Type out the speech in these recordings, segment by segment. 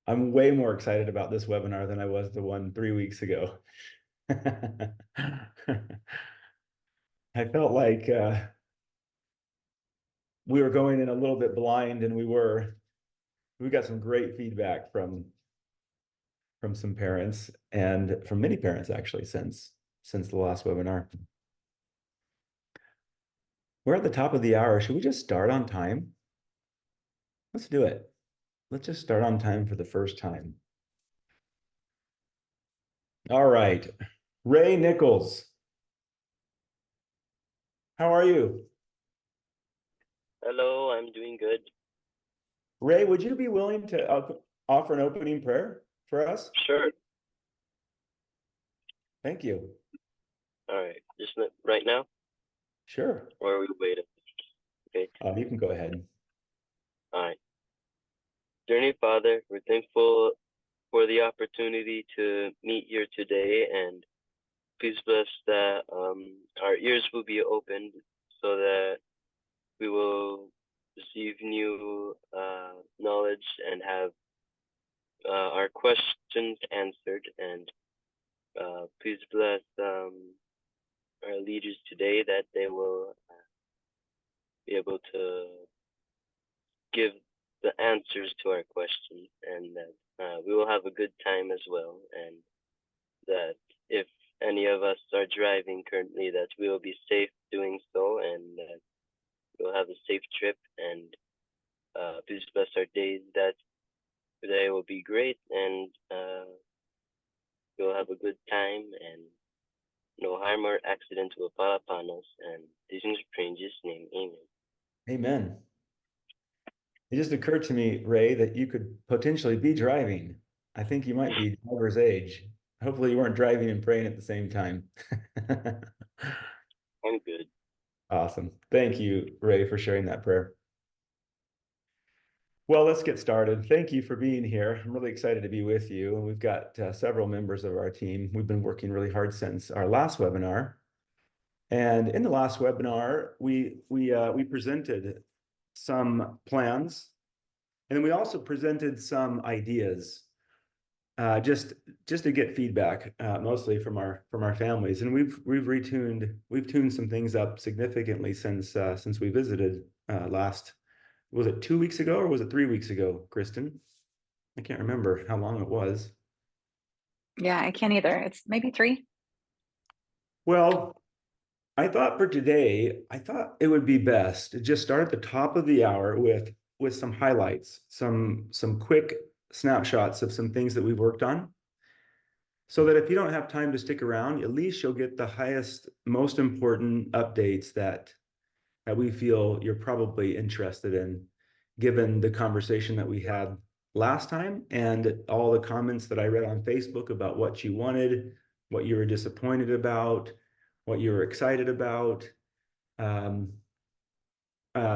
I'm way more excited about this webinar than I was the one 3 weeks ago. I felt like we were going in a little bit blind, and we got some great feedback from some parents and from many parents actually since the last webinar. We're at the top of the hour. Should we just start on time? Let's do it. Let's just start on time for the first time. All right. Ray Nichols, how are you? Hello, I'm doing good. Ray, would you be willing to offer an opening prayer for us? Sure. Thank you. All right. Just right now, Sure. or are we waiting? Okay. You can go ahead. All right. Dear Father, we're thankful for the opportunity to meet here today, and please bless that our ears will be opened so that we will receive new knowledge and have our questions answered. And please bless our leaders today that they will be able to give the answers to our questions, and that we will have a good time as well, and that if any of us are driving currently, that we will be safe doing so, and that we'll have a safe trip, and please bless our days, that today will be great, and we'll have a good time, and no harm or accident will fall upon us, and these things we pray in Jesus' name, amen. Amen. It just occurred to me, Ray, that you could potentially be driving. I think you might be driver's age. Hopefully you weren't driving and praying at the same time. I'm good. Awesome. Thank you, Ray, for sharing that prayer. Well, let's get started. Thank you for being here. I'm really excited to be with you. We've got several members of our team. We've been working really hard since our last webinar. And in the last webinar, we presented some plans, and then we also presented some ideas, just to get feedback, mostly from our families. And we've tuned some things up significantly since we visited last. Was it 2 weeks ago or was it 3 weeks ago, Kristen? I can't remember how long it was. Yeah, I can't either. It's maybe 3. Well, I thought for today, I thought it would be best to just start at the top of the hour with some highlights, some quick snapshots of some things that we've worked on, so that if you don't have time to stick around, at least you'll get the highest, most important updates that we feel you're probably interested in, given the conversation that we had last time and all the comments that I read on Facebook about what you wanted, what you were disappointed about, what you were excited about.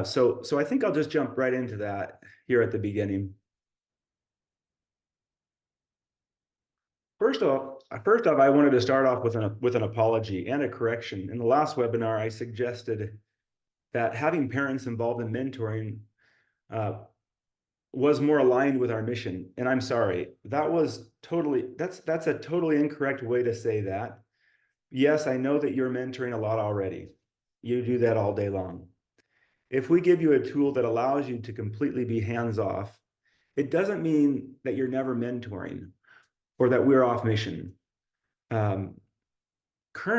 So I think I'll just jump right into that here at the beginning. First off, I wanted to start off with an apology and a correction. In the last webinar, I suggested that having parents involved in mentoring was more aligned with our mission. And I'm sorry, that's a totally incorrect way to say that. Yes, I know that you're mentoring a lot already. You do that all day long. If we give you a tool that allows you to completely be hands-off, it doesn't mean that you're never mentoring or that we're off mission. Current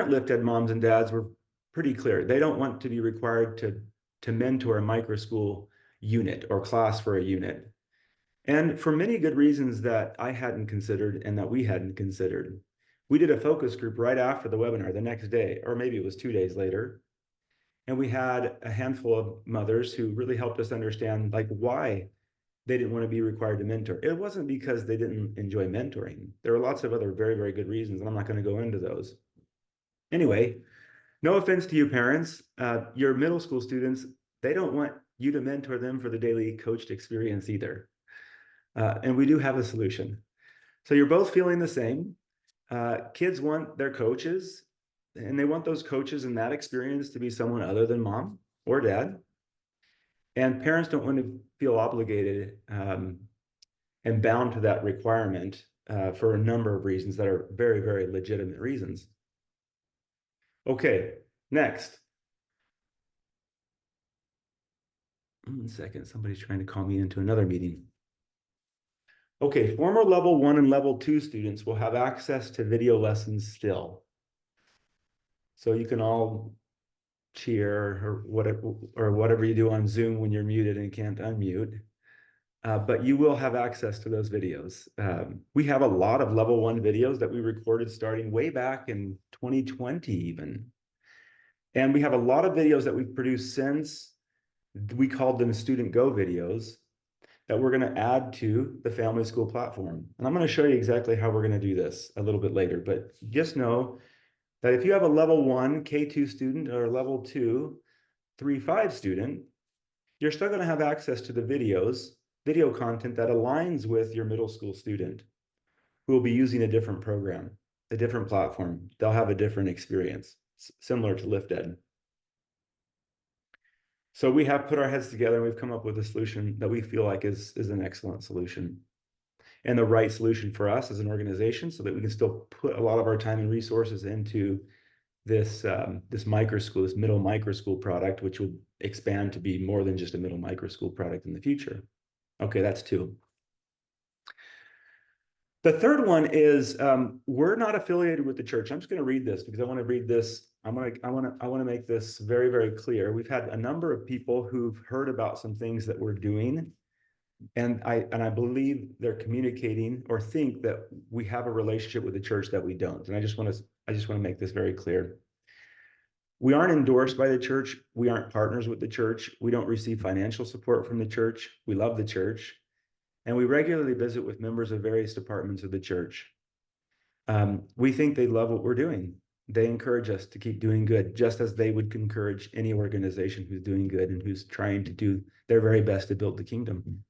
Lift Ed moms and dads were pretty clear. They don't want to be required to mentor a micro school unit or class for a unit. And for many good reasons that I hadn't considered and that we hadn't considered. We did a focus group right after the webinar the next day, or maybe it was 2 days later. And we had a handful of mothers who really helped us understand why they didn't want to be required to mentor. It wasn't because they didn't enjoy mentoring. There were lots of other very, very good reasons, and I'm not going to go into those. Anyway, no offense to you parents, your middle school students, they don't want you to mentor them for the daily coached experience either. And we do have a solution. So you're both feeling the same. Kids want their coaches, and they want those coaches in that experience to be someone other than mom or dad. And parents don't want to feel obligated and bound to that requirement for a number of reasons that are very, very legitimate reasons. Okay, next. 1 second, somebody's trying to call me into another meeting. Okay, former level 1 and level 2 students will have access to video lessons still. So you can all cheer or whatever you do on Zoom when you're muted and can't unmute. But you will have access to those videos. We have a lot of level 1 videos that we recorded starting way back in 2020 even. And we have a lot of videos that we've produced since. We called them Student Go videos that we're going to add to the Family School platform. And I'm going to show you exactly how we're going to do this a little bit later. But just know that if you have a level 1 K2 student or a level 2 3-5 student, you're still going to have access to the video content that aligns with your middle school student who will be using a different program, a different platform. They'll have a different experience, similar to LiftEd. So we have put our heads together and we've come up with a solution that we feel like is an excellent solution and the right solution for us as an organization so that we can still put a lot of our time and resources into this micro school, this middle micro school product, which will expand to be more than just a middle micro school product in the future. Okay, that's 2. The third one is we're not affiliated with the church. I'm just going to read this because I want to read this. I want to make this very, very clear. We've had a number of people who've heard about some things that we're doing, and I believe they're communicating or think that we have a relationship with the church that we don't. And I just want to make this very clear. We aren't endorsed by the church. We aren't partners with the church. We don't receive financial support from the church. We love the church. And we regularly visit with members of various departments of the church. We think they love what we're doing. They encourage us to keep doing good, just as they would encourage any organization who's doing good and who's trying to do their very best to build the kingdom.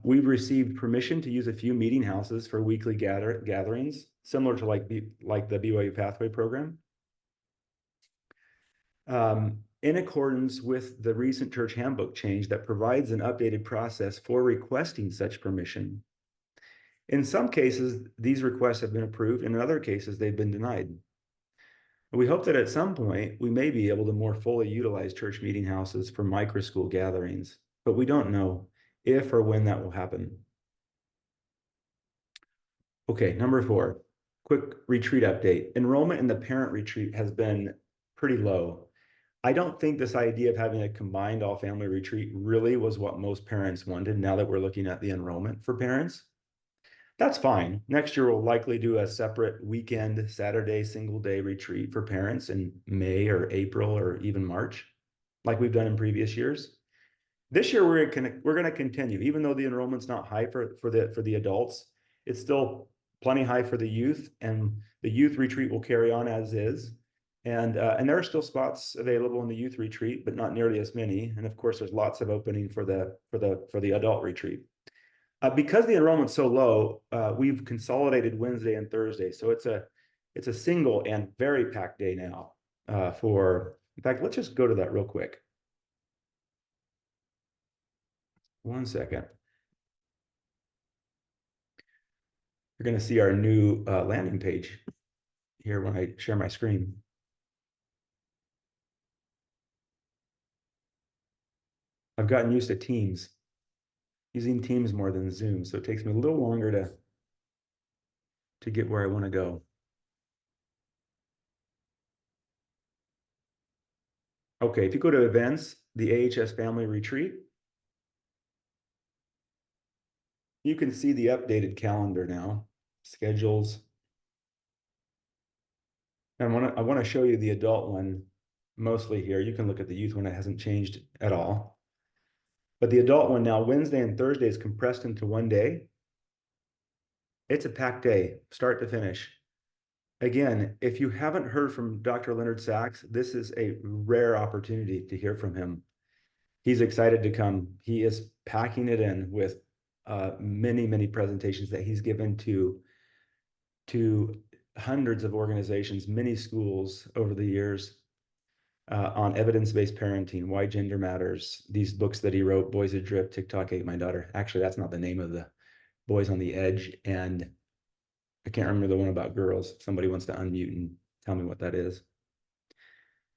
We've received permission to use a few meeting houses for weekly gatherings, similar to like the BYU Pathway program. In accordance with the recent church handbook change that provides an updated process for requesting such permission. In some cases, these requests have been approved, and in other cases, they've been denied. We hope that at some point, we may be able to more fully utilize church meeting houses for micro school gatherings, but we don't know if or when that will happen. Okay, number 4, quick retreat update. Enrollment in the parent retreat has been pretty low. I don't think this idea of having a combined all-family retreat really was what most parents wanted now that we're looking at the enrollment for parents. That's fine. Next year, we'll likely do a separate weekend, Saturday, single-day retreat for parents in May or April or even March, like we've done in previous years. This year, we're going to continue, even though the enrollment's not high for the adults. It's still plenty high for the youth, and the youth retreat will carry on as is. And there are still spots available in the youth retreat, but not nearly as many. And of course, there's lots of opening for the adult retreat. Because the enrollment's so low, we've consolidated Wednesday and Thursday. So it's a single and very packed day now. In fact, let's just go to that real quick. 1 second. You're going to see our new landing page here when I share my screen. I've gotten used to Teams, using Teams more than Zoom, so it takes me a little longer to get where I want to go. Okay, if you go to events, the AHS Family Retreat, you can see the updated calendar now, schedules. And I want to show you the adult one mostly here. You can look at the youth one, it hasn't changed at all. But the adult one now, Wednesday and Thursday, is compressed into one day. It's a packed day, start to finish. Again, if you haven't heard from Dr. Leonard Sachs, this is a rare opportunity to hear from him. He's excited to come. He is packing it in with many, many presentations that he's given to hundreds of organizations, many schools over the years. on evidence-based parenting, why gender matters, these books that he wrote, Boys Adrift, TikTok Ate My Daughter. Actually, that's not the name of the Boys on the Edge. And I can't remember the one about girls. If somebody wants to unmute and tell me what that is.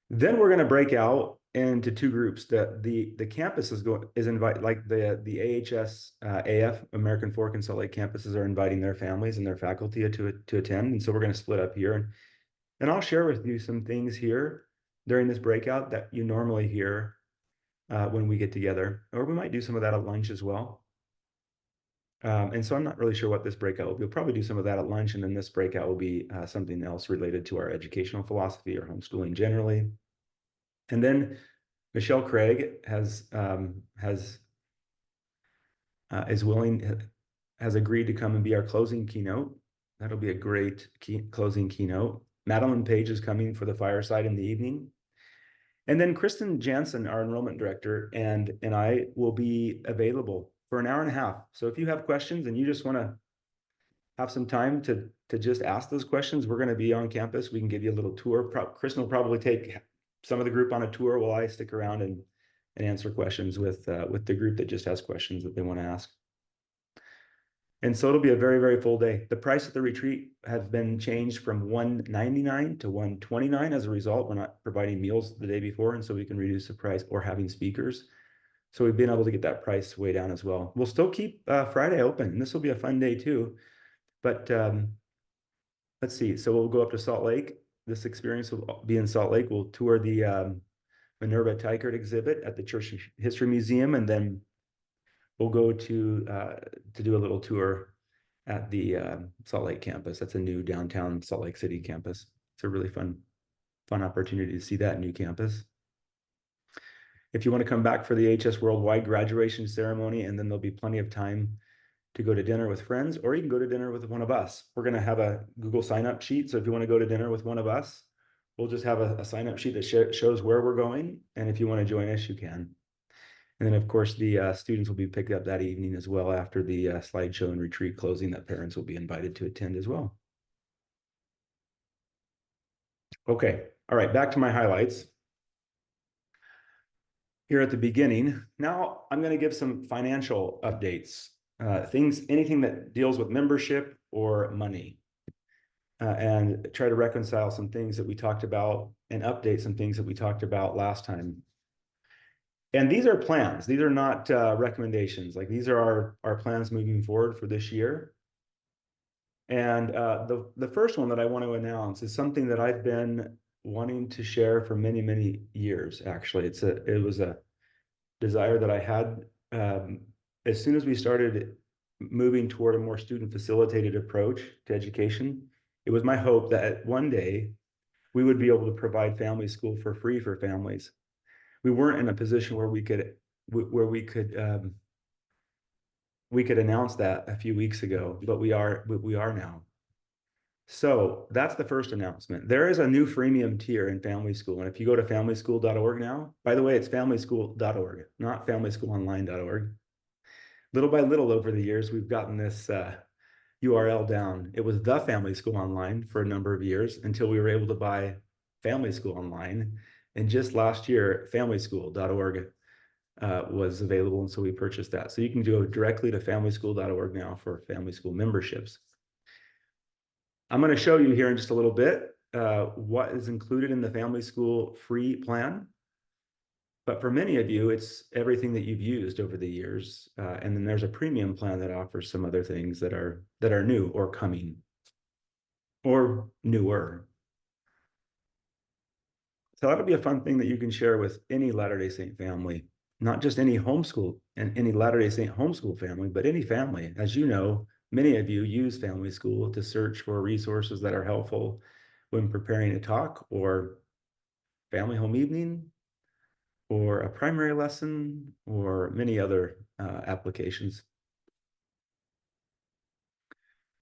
Then we're going to break out into two groups. The campus is invite, like the AHS AF American Fork and Salt Lake campuses are inviting their families and their faculty to attend, and so we're going to split up here, and I'll share with you some things here during this breakout that you normally hear when we get together, or we might do some of that at lunch as well. And so I'm not really sure what this breakout will be. We'll probably do some of that at lunch, and then this breakout will be something else related to our educational philosophy or homeschooling generally. And then Michelle Craig has agreed to come and be our closing keynote. That'll be a great closing keynote. Madeline Page is coming for the fireside in the evening. And then Kristen Jansen, our enrollment director, and I will be available for an hour and a half. So if you have questions and you just want to have some time to just ask those questions, we're going to be on campus. We can give you a little tour. Kristen will probably take some of the group on a tour while I stick around and answer questions with the group that just has questions that they want to ask. And so it'll be a very, very full day. The price of the retreat has been changed from $199 to $129 as a result. We're not providing meals the day before, and so we can reduce the price, or having speakers. So we've been able to get that price way down as well. We'll still keep Friday open, and this will be a fun day too. But let's see. So we'll go up to Salt Lake. This experience will be in Salt Lake. We'll tour the Minerva Teichert exhibit at the Church History Museum, and then we'll go to do a little tour at the Salt Lake campus. That's a new downtown Salt Lake City campus. It's a really fun opportunity to see that new campus. If you want to come back for the AHS Worldwide graduation ceremony, and then there'll be plenty of time to go to dinner with friends, or you can go to dinner with one of us. We're going to have a Google sign-up sheet. So if you want to go to dinner with one of us, we'll just have a sign-up sheet that shows where we're going. And if you want to join us, you can. And then, of course, the students will be picked up that evening as well after the slideshow and retreat closing that parents will be invited to attend as well. Okay. All right. Back to my highlights here at the beginning. Now I'm going to give some financial updates, anything that deals with membership or money, and try to reconcile some things that we talked about and update some things that we talked about last time. And these are plans. These are not recommendations. Like, these are our plans moving forward for this year. And the first one that I want to announce is something that I've been wanting to share for many, many years. Actually, it was a desire that I had as soon as we started moving toward a more student facilitated approach to education. It was my hope that one day we would be able to provide family school for free for families. We weren't in a position where we could announce that a few weeks ago, but we are now. So that's the first announcement. There is a new freemium tier in Family School. And if you go to familyschool.org now, by the way, it's familyschool.org, not familyschoolonline.org. Little by little over the years, we've gotten this URL down. It was the Family School Online for a number of years until we were able to buy Family School Online. And just last year, familyschool.org was available, and so we purchased that. So you can go directly to familyschool.org now for Family School memberships. I'm going to show you here in just a little bit what is included in the Family School free plan. But for many of you, it's everything that you've used over the years. And then there's a premium plan that offers some other things that are new or coming or newer. So that'll be a fun thing that you can share with any Latter-day Saint family, not just any homeschool and any Latter-day Saint homeschool family, but any family. As you know, many of you use Family School to search for resources that are helpful when preparing a talk or family home evening or a primary lesson or many other applications.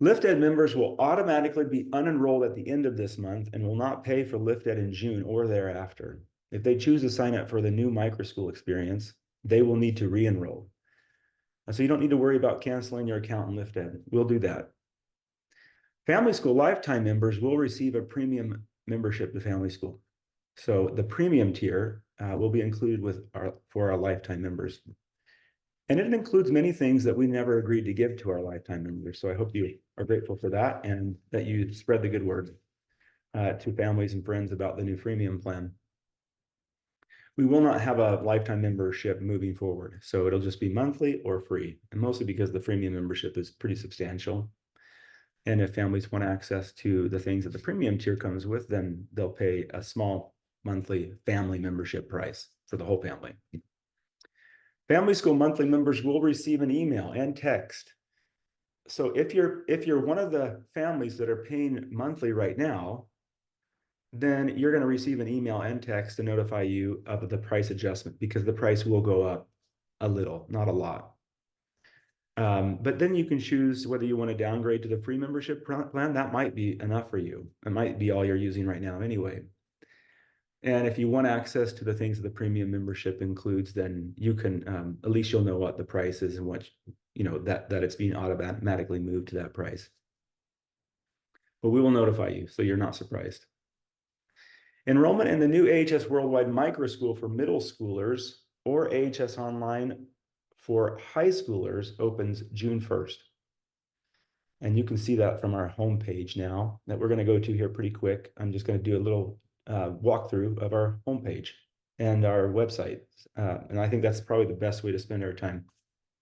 LiftEd members will automatically be unenrolled at the end of this month and will not pay for LiftEd in June or thereafter. If they choose to sign up for the new microschool experience, they will need to re-enroll. So you don't need to worry about canceling your account in LiftEd. We'll do that. Family School lifetime members will receive a premium membership to Family School. So the premium tier will be included for our lifetime members. And it includes many things that we never agreed to give to our lifetime members. So I hope you are grateful for that and that you spread the good word to families and friends about the new freemium plan. We will not have a lifetime membership moving forward. So it'll just be monthly or free, and mostly because the freemium membership is pretty substantial. And if families want access to the things that the premium tier comes with, then they'll pay a small monthly family membership price for the whole family. Family School monthly members will receive an email and text. So if you're one of the families that are paying monthly right now, then you're going to receive an email and text to notify you of the price adjustment, because the price will go up a little, not a lot. But then you can choose whether you want to downgrade to the free membership plan. That might be enough for you. It might be all you're using right now anyway. And if you want access to the things that the premium membership includes, then you can, at least you'll know what the price is and what, that it's being automatically moved to that price. But we will notify you, so you're not surprised. Enrollment in the new AHS Worldwide Micro School for middle schoolers or AHS Online for high schoolers opens June 1st. And you can see that from our homepage now that we're going to go to here pretty quick. I'm just going to do a little walkthrough of our homepage and our website. And I think that's probably the best way to spend our time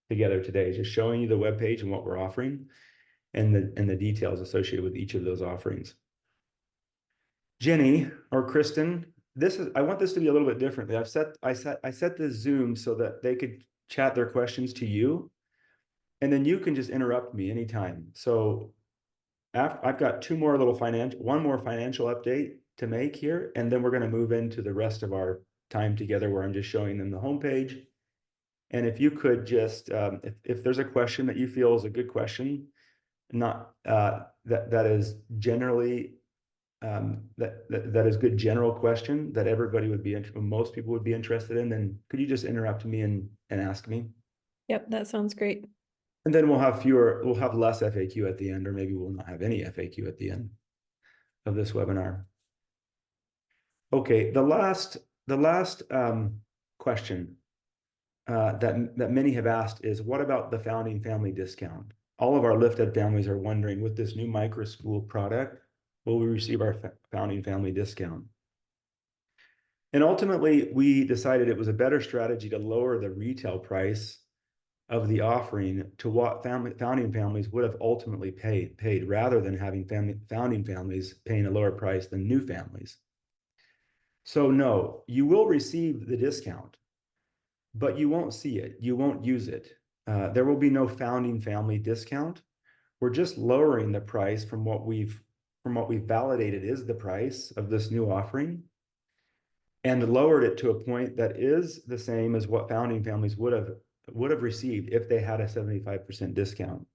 together today, just showing you the webpage and what we're offering and the details associated with each of those offerings. Jenny or Kristen, I want this to be a little bit different. I set this Zoom so that they could chat their questions to you, and then you can just interrupt me anytime. So I've got one more financial update to make here, and then we're going to move into the rest of our time together where I'm just showing them the homepage. And if you could just, if there's a question that you feel is a good question, not that is generally that is good general question that everybody would be most people would be interested in, then could you just interrupt me and ask me? Yep, that sounds great. And then we'll have less FAQ at the end, or maybe we'll not have any FAQ at the end of this webinar. Okay, the last question that many have asked is, what about the founding family discount? All of our lifted families are wondering, with this new micro school product, will we receive our founding family discount? And ultimately, we decided it was a better strategy to lower the retail price of the offering to what founding families would have ultimately paid, rather than having founding families paying a lower price than new families. So no, you will receive the discount, but you won't see it. You won't use it. There will be no founding family discount. We're just lowering the price from what we've validated is the price of this new offering, and lowered it to a point that is the same as what founding families would have received if they had a 75% discount.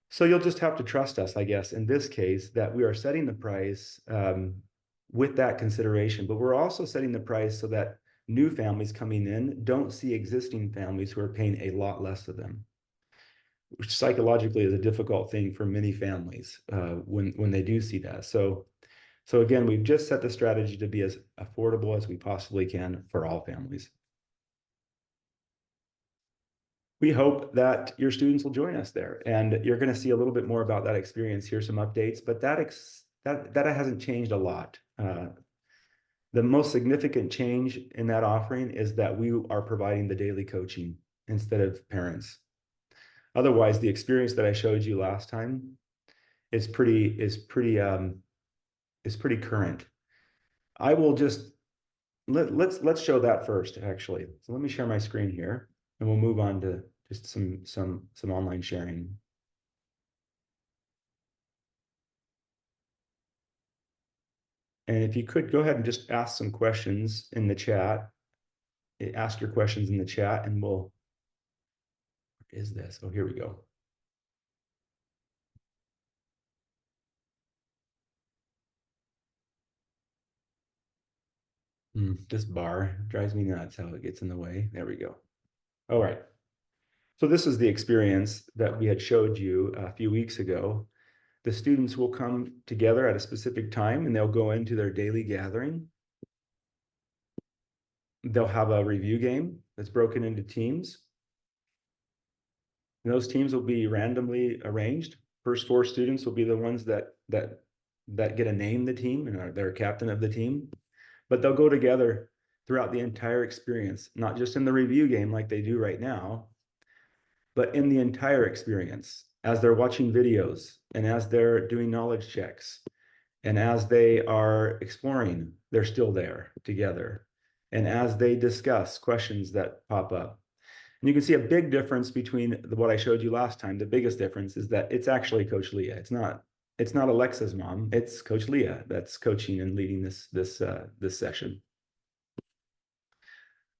So you'll just have to trust us, I guess, in this case, that we are setting the price with that consideration, but we're also setting the price so that new families coming in don't see existing families who are paying a lot less to them, which psychologically is a difficult thing for many families when they do see that. So again, we've just set the strategy to be as affordable as we possibly can for all families. We hope that your students will join us there, and you're going to see a little bit more about that experience. Here's some updates, but that hasn't changed a lot. The most significant change in that offering is that we are providing the daily coaching instead of parents. Otherwise, the experience that I showed you last time is pretty current. I will just let's show that first, actually. So let me share my screen here, and we'll move on to just some online sharing. And if you could go ahead and just ask some questions in the chat, ask your questions in the chat, and what is this? Oh, here we go. This bar drives me nuts how it gets in the way. There we go. All right. So this is the experience that we had showed you a few weeks ago. The students will come together at a specific time and they'll go into their daily gathering. They'll have a review game that's broken into teams. And those teams will be randomly arranged. First 4 students will be the ones that get to name the team and they're captain of the team. But they'll go together throughout the entire experience, not just in the review game like they do right now, but in the entire experience, as they're watching videos and as they're doing knowledge checks and as they are exploring, they're still there together. And as they discuss questions that pop up. And you can see a big difference between what I showed you last time. The biggest difference is that it's actually Coach Leah. It's not Alexa's mom. It's Coach Leah that's coaching and leading this session.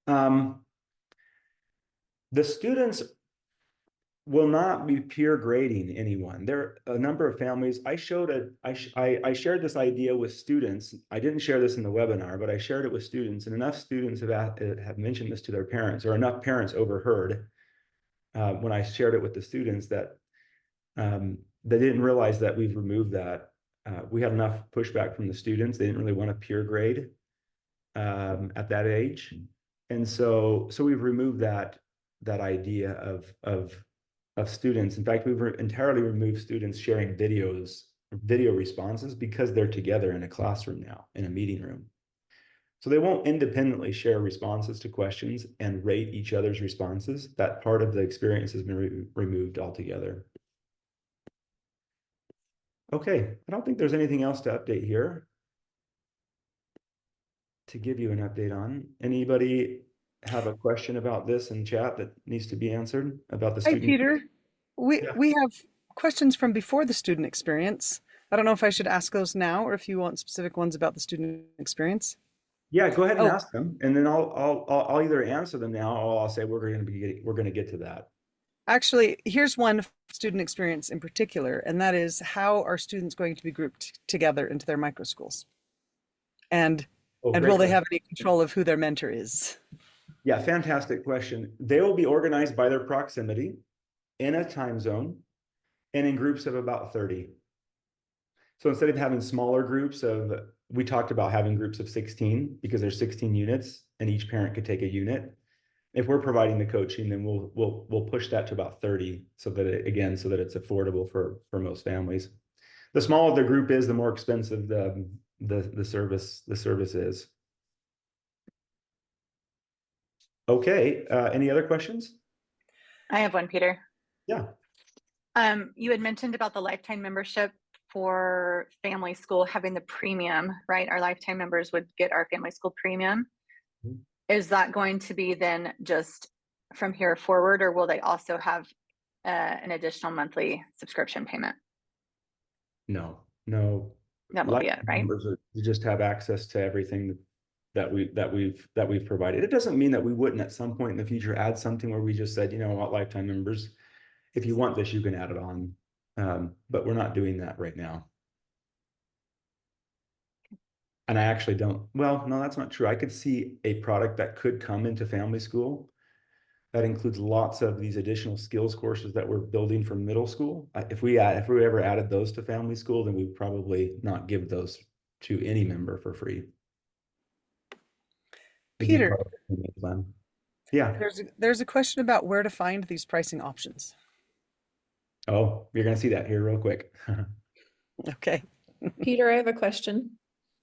The students will not be peer grading anyone. There are a number of families. I shared this idea with students. I didn't share this in the webinar, but I shared it with students, and enough students have mentioned this to their parents, or enough parents overheard when I shared it with the students that they didn't realize that we've removed that. We had enough pushback from the students. They didn't really want to peer grade at that age. And so we've removed that idea of students. In fact, we've entirely removed students sharing video responses because they're together in a classroom now, in a meeting room. So they won't independently share responses to questions and rate each other's responses. That part of the experience has been removed altogether. Okay, I don't think there's anything else to update here to give you an update on. Anybody have a question about this in chat that needs to be answered about the student? Hi, Peter. Yeah. We have questions from before the student experience. I don't know if I should ask those now or if you want specific ones about the student experience. Yeah, go ahead and Oh. ask them, and then I'll either answer them now or I'll say we're going to get to that. Actually, here's one student experience in particular, and that is, how are students going to be grouped together into their micro schools? And Great will they question. have any control of who their mentor is? Yeah, fantastic question. They will be organized by their proximity in a time zone and in groups of about 30. So instead of having smaller groups we talked about having groups of 16 because there's 16 units and each parent could take a unit. If we're providing the coaching, then we'll push that to about 30 so that it's affordable for most families. The smaller the group is, the more expensive the service is. Okay, any other questions? I have one, Peter. Yeah. You had mentioned about the lifetime membership for family school having the premium, right? Our lifetime members would get our family school premium. Mhm. Is that going to be then just from here forward, or will they also have an additional monthly subscription payment? No. That will be it, right? You just have access to everything that we've provided. It doesn't mean that we wouldn't at some point in the future add something where we just said, you know what, lifetime members, if you want this, you can add it on. But we're not doing that right now. And I actually don't, well, no, that's not true. I could see a product that could come into family school that includes lots of these additional skills courses that we're building for middle school. If we ever added those to family school, then we'd probably not give those to any member for free. Peter, yeah. there's a question about where to find these pricing options. Oh, you're going to see that here real quick. Okay. Peter, I have a question.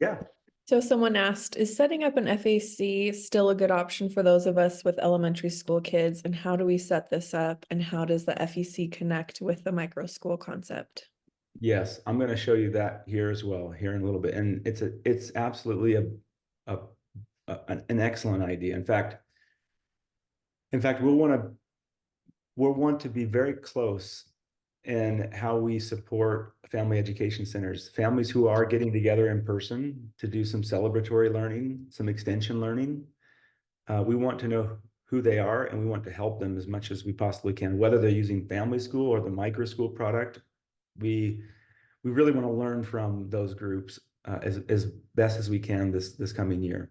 Yeah. So someone asked, is setting up an FAC still a good option for those of us with elementary school kids? And how do we set this up? And how does the FEC connect with the micro school concept? Yes, I'm going to show you that here as well, here in a little bit. And it's absolutely an excellent idea. In fact, we'll want to be very close in how we support family education centers, families who are getting together in person to do some celebratory learning, some extension learning. We want to know who they are, and we want to help them as much as we possibly can, whether they're using family school or the micro school product. We really want to learn from those groups as best as we can this coming year.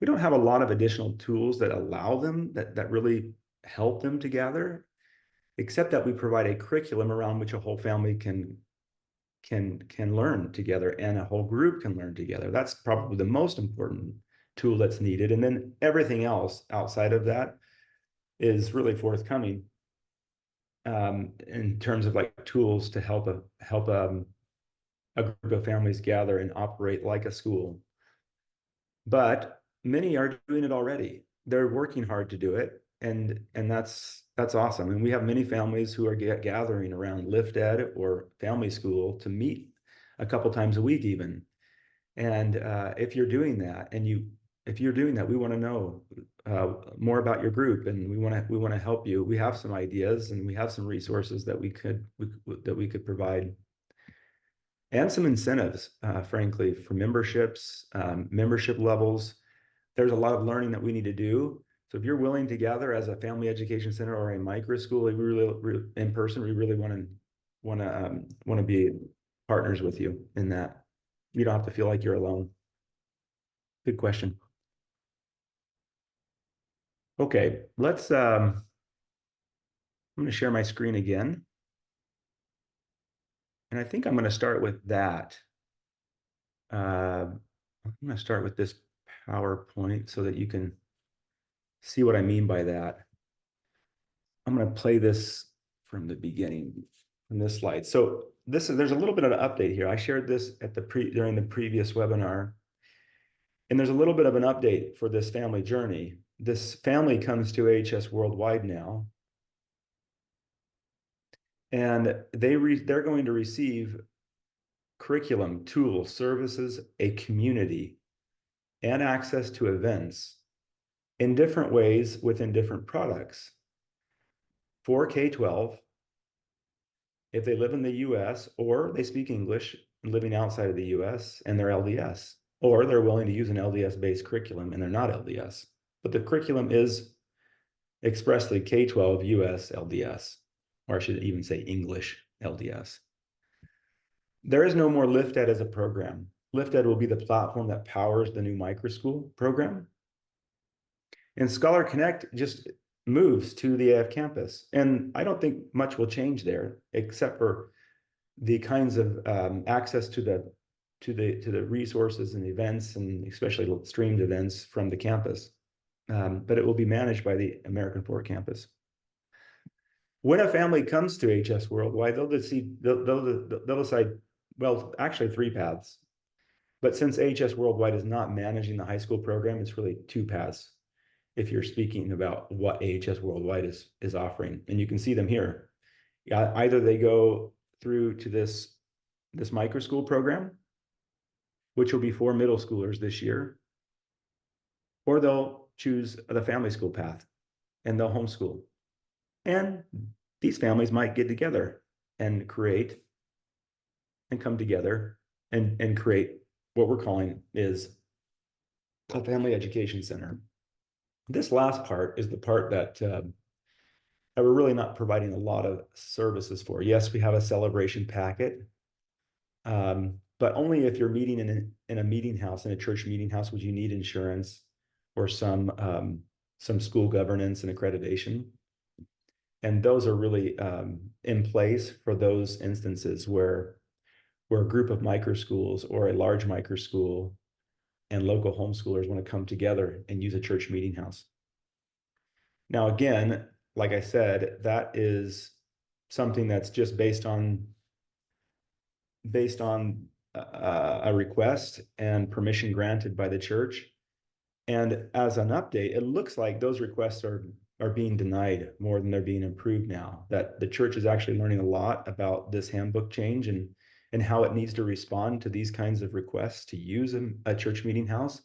We don't have a lot of additional tools that allow them, that really help them to gather, except that we provide a curriculum around which a whole family can can learn together, and a whole group can learn together. That's probably the most important tool that's needed. And then everything else outside of that is really forthcoming in terms of like tools to help a group of families gather and operate like a school. But many are doing it already. They're working hard to do it, and that's awesome. And we have many families who are gathering around Lift Ed or Family School to meet a couple times a week even. And if you're doing that, we want to know more about your group, and we want to help you. We have some ideas, and we have some resources that we could provide, and some incentives, frankly, for memberships, membership levels. There's a lot of learning that we need to do. So if you're willing to gather as a family education center or a micro school, we really in person, we really want to be partners with you in that. You don't have to feel like you're alone. Good question. Okay, let's I'm going to share my screen again. And I think I'm going to start with that. I'm going to start with this PowerPoint so that you can see what I mean by that. I'm going to play this from the beginning, from this slide. So there's a little bit of an update here. I shared this at during the previous webinar. And there's a little bit of an update for this family journey. This family comes to AHS Worldwide now. And they're going to receive curriculum, tools, services, a community, and access to events in different ways within different products. For K-12, if they live in the US or they speak English living outside of the US and they're LDS, or they're willing to use an LDS-based curriculum and they're not LDS. But the curriculum is expressly K-12 US LDS, or I should even say English LDS. There is no more Lift Ed as a program. Lift Ed will be the platform that powers the new microschool program. And Scholar Connect just moves to the AF campus. And I don't think much will change there, except for the kinds of access to the resources and events, and especially streamed events from the campus. But it will be managed by the American Fork campus. When a family comes to HS Worldwide, they'll decide, well, actually 3 paths. But since HS Worldwide is not managing the high school program, it's really 2 paths if you're speaking about what AHS Worldwide is offering. And you can see them here. Either they go through to this micro school program, which will be for middle schoolers this year, or they'll choose the family school path and they'll homeschool. And these families might get together and create and come together and create what we're calling is a family education center. This last part is the part that we're really not providing a lot of services for. Yes, we have a celebration packet, but only if you're meeting in a meeting house, in a church meeting house, would you need insurance or some school governance and accreditation. And those are really in place for those instances where a group of micro schools or a large micro school and local homeschoolers want to come together and use a church meeting house. Now, again, like I said, that is something that's just based on a request and permission granted by the church. And as an update, it looks like those requests are being denied more than they're being approved now, that the church is actually learning a lot about this handbook change and how it needs to respond to these kinds of requests to use a church meeting house.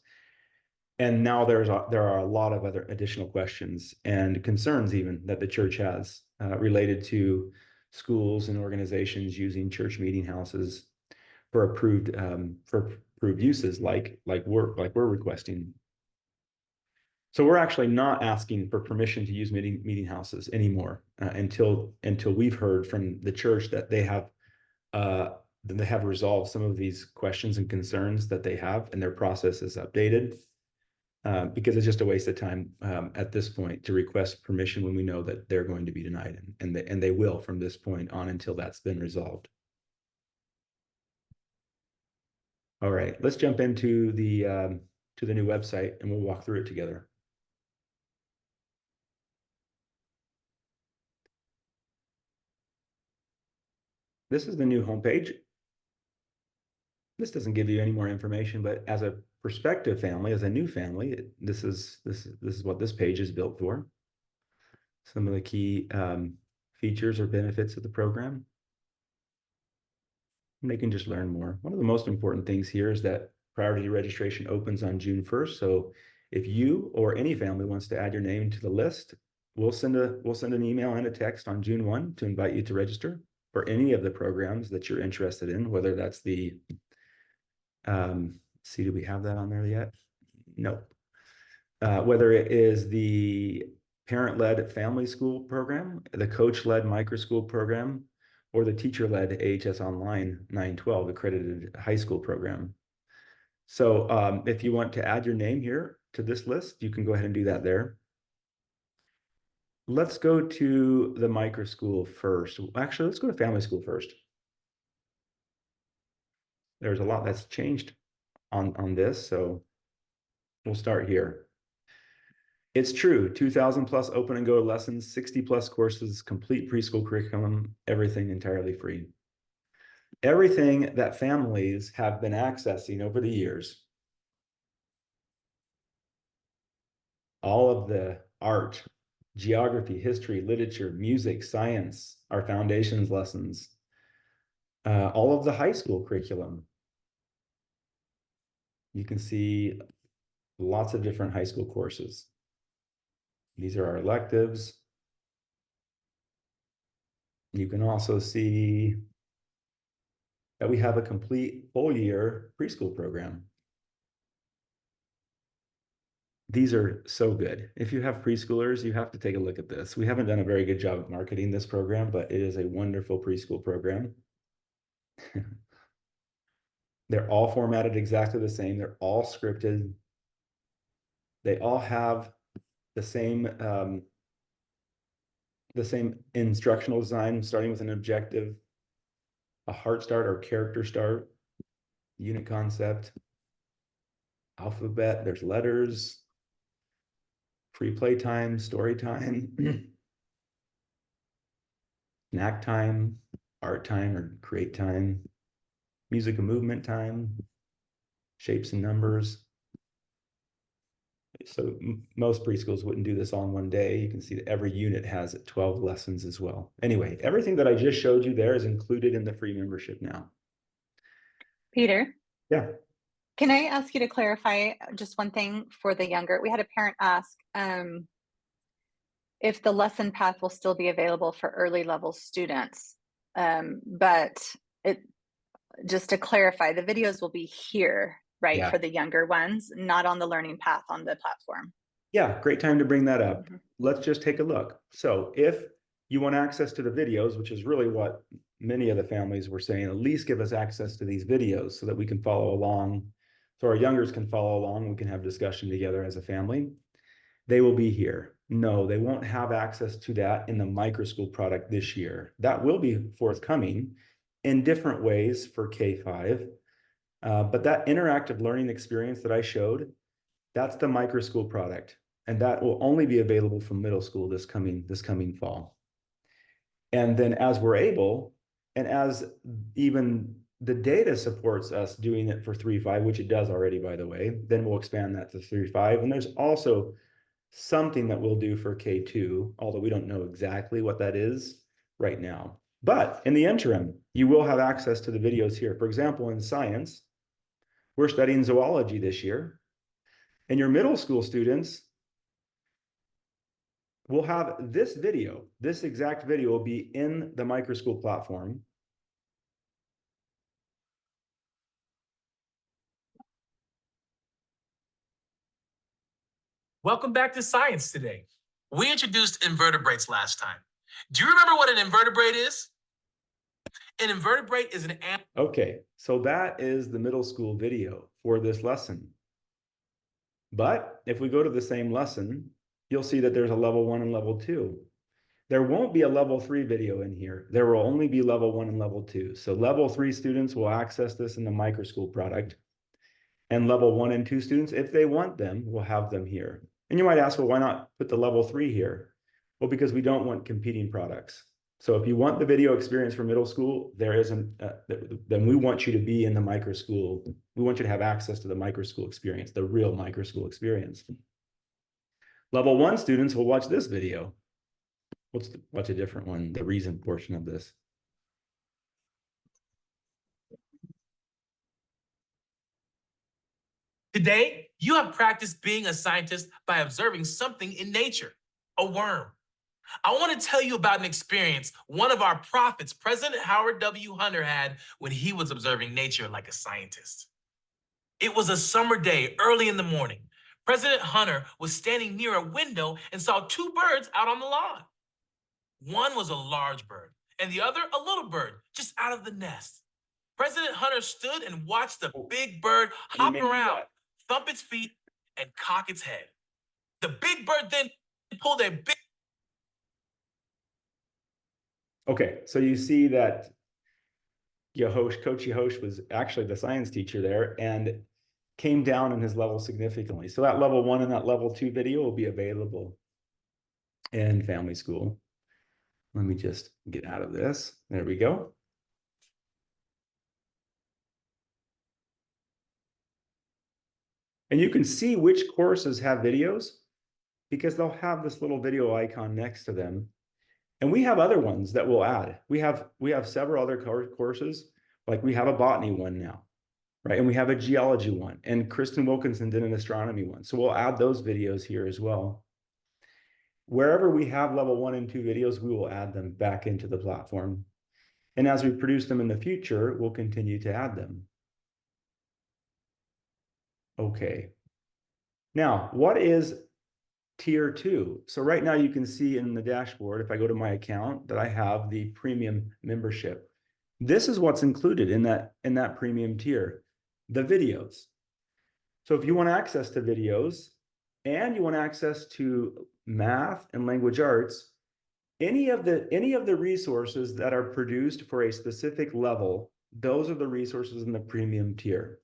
And now there are a lot of other additional questions and concerns even that the church has related to schools and organizations using church meeting houses for approved uses like we're requesting. So we're actually not asking for permission to use meeting houses anymore until we've heard from the church that they have resolved some of these questions and concerns that they have, and their process is updated. Because it's just a waste of time at this point to request permission when we know that they're going to be denied, and they will from this point on until that's been resolved. All right, let's jump into the new website and we'll walk through it together. This is the new homepage. This doesn't give you any more information, but as a prospective family, as a new family, this is what this page is built for. Some of the key features or benefits of the program. And they can just learn more. One of the most important things here is that priority registration opens on June 1st. So if you or any family wants to add your name to the list, we'll send an email and a text on June 1 to invite you to register for any of the programs that you're interested in, whether that's the see, do we have that on there yet? No. Whether it is the parent-led family school program, the coach-led micro school program, or the teacher-led AHS Online 912 accredited high school program. So if you want to add your name here to this list, you can go ahead and do that there. Let's go to the micro school first. Actually, let's go to family school first. There's a lot that's changed on this, so we'll start here. It's true, 2,000 plus open and go lessons, 60 plus courses, complete preschool curriculum, everything entirely free. Everything that families have been accessing over the years, all of the art, geography, history, literature, music, science, our foundations lessons, all of the high school curriculum. You can see lots of different high school courses. These are our electives. You can also see that we have a complete full year preschool program. These are so good. If you have preschoolers, you have to take a look at this. We haven't done a very good job of marketing this program, but it is a wonderful preschool program. They're all formatted exactly the same. They're all scripted. They all have the same instructional design, starting with an objective, a heart start or character start, unit concept, alphabet, there's letters, free play time, story time, snack time, art time or create time, music and movement time, shapes and numbers. So most preschools wouldn't do this all in one day. You can see that every unit has 12 lessons as well. Anyway, everything that I just showed you there is included in the free membership now. Peter, Yeah. can I ask you to clarify just one thing for the younger? We had a parent ask if the lesson path will still be available for early level students. But just to clarify, the videos will be here, right? Yeah. For the younger ones, not on the learning path on the platform. Yeah, great time to bring that up. Mhm. Let's just take a look. So if you want access to the videos, which is really what many of the families were saying, at least give us access to these videos so that we can follow along, so our youngers can follow along, we can have discussion together as a family. They will be here. No, they won't have access to that in the micro school product this year. That will be forthcoming in different ways for K-5. But that interactive learning experience that I showed, that's the micro school product. And that will only be available for middle school this coming fall. And then as we're able, and as even the data supports us doing it for 3.5, which it does already, by the way, then we'll expand that to 3.5. And there's also something that we'll do for K2, although we don't know exactly what that is right now. But in the interim, you will have access to the videos here. For example, in science, we're studying zoology this year. And your middle school students will have this video. This exact video will be in the micro school platform. Welcome back to Science Today. We introduced invertebrates last time. Do you remember what an invertebrate is? An invertebrate is an animal. Okay, so that is the middle school video for this lesson. But if we go to the same lesson, you'll see that there's a level 1 and level 2. There won't be a level 3 video in here. There will only be level 1 and level 2. So level 3 students will access this in the micro school product. And level 1 and 2 students, if they want them, we'll have them here. And you might ask, well, why not put the level 3 here? Well, because we don't want competing products. So if you want the video experience for middle school, then we want you to be in the micro school. We want you to have access to the micro school experience, the real micro school experience. Level 1 students will watch this video. Let's watch a different one, the reason portion of this. Today, you have practiced being a scientist by observing something in nature, a worm. I want to tell you about an experience one of our prophets, President Howard W. Hunter, had when he was observing nature like a scientist. It was a summer day early in the morning. President Hunter was standing near a window and saw two birds out on the lawn. One was a large bird and the other a little bird just out of the nest. President Hunter stood and watched the big bird hop around, thump its feet, and cock its head. The big bird then pulled a big... Okay, so you see that Coach Yehosh was actually the science teacher there and came down in his level significantly. So that level 1 and that level 2 video will be available in family school. Let me just get out of this. There we go. And you can see which courses have videos because they'll have this little video icon next to them. And we have other ones that we'll add. We have several other courses, like we have a botany one now, right? And we have a geology one, and Kristen Wilkinson did an astronomy one. So we'll add those videos here as well. Wherever we have level 1 and 2 videos, we will add them back into the platform. And as we produce them in the future, we'll continue to add them. Okay. Now, what is Tier 2? So right now you can see in the dashboard, if I go to my account, that I have the premium membership. This is what's included in that premium tier, the videos. So if you want access to videos and you want access to math and language arts, any of the resources that are produced for a specific level, those are the resources in the premium tier.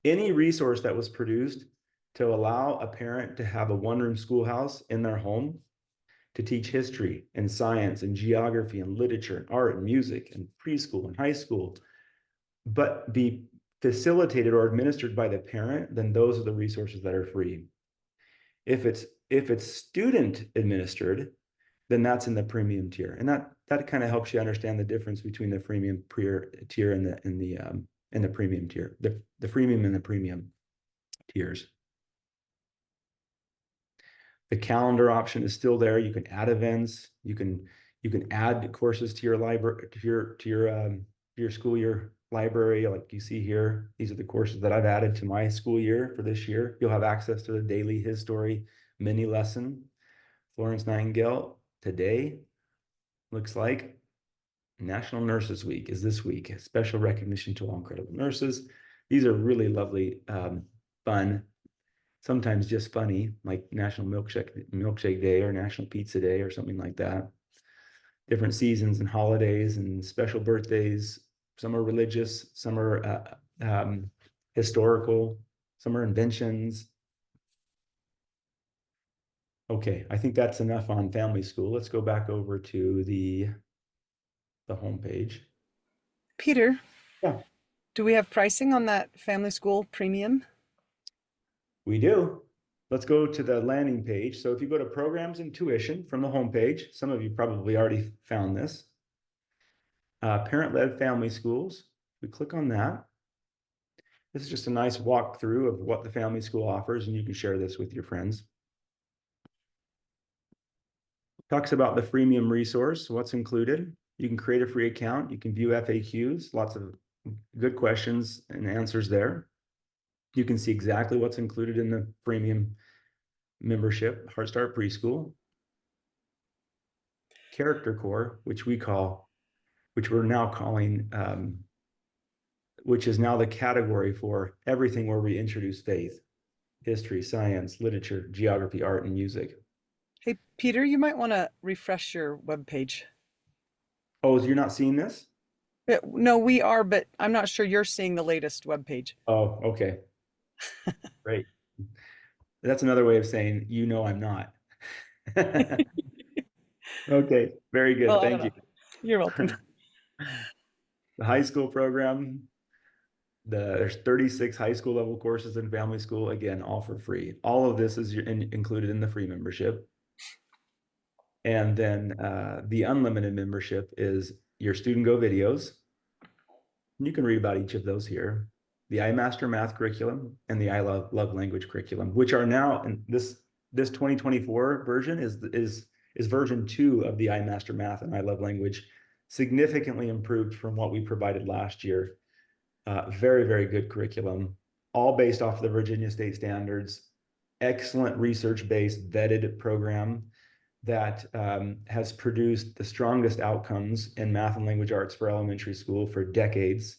Any resource that was produced to allow a parent to have a one-room schoolhouse in their home to teach history and science and geography and literature and art and music and preschool and high school, but be facilitated or administered by the parent, then those are the resources that are free. If it's student administered, then that's in the premium tier. And that kind of helps you understand the difference between the freemium tier and the premium tier, the freemium and the premium tiers. The calendar option is still there. You can add events. You can add courses to your library, to your school year library, like you see here. These are the courses that I've added to my school year for this year. You'll have access to the daily His Story mini lesson. Florence Nightingale today looks like National Nurses Week is this week. Special recognition to all incredible nurses. These are really lovely, fun. Sometimes just funny, like National Milkshake Day or National Pizza Day or something like that. Different seasons and holidays and special birthdays. Some are religious, some are historical, some are inventions. Okay, I think that's enough on family school. Let's go back over to the homepage. Peter, Yeah. Do we have pricing on that family school premium? We do. Let's go to the landing page. So if you go to programs and tuition from the homepage, some of you probably already found this. Parent-led family schools. We click on that. This is just a nice walkthrough of what the family school offers, and you can share this with your friends. Talks about the freemium resource, what's included. You can create a free account. You can view FAQs, lots of good questions and answers there. You can see exactly what's included in the freemium membership, Heart Start Preschool. Character Core, which we're now calling, which is now the category for everything where we introduce faith, history, science, literature, geography, art, and music. Hey, Peter, you might want to refresh your webpage. Oh, so you're not seeing this? No, we are, but I'm not sure you're seeing the latest webpage. Oh, okay. Great. That's another way of saying, you know, I'm not. Okay, very good. Well, I Thank don't you. know. You're welcome. The high school program, there's 36 high school level courses in family school, again, all for free. All of this is included in the free membership. And then the unlimited membership is your Student Go videos. You can read about each of those here. The iMaster Math curriculum and the I Love Language curriculum, which are now in this 2024 version is version 2 of the iMaster Math and I Love Language, significantly improved from what we provided last year. Very, very good curriculum, all based off the Virginia State Standards. Excellent research-based vetted program that has produced the strongest outcomes in math and language arts for elementary school for decades.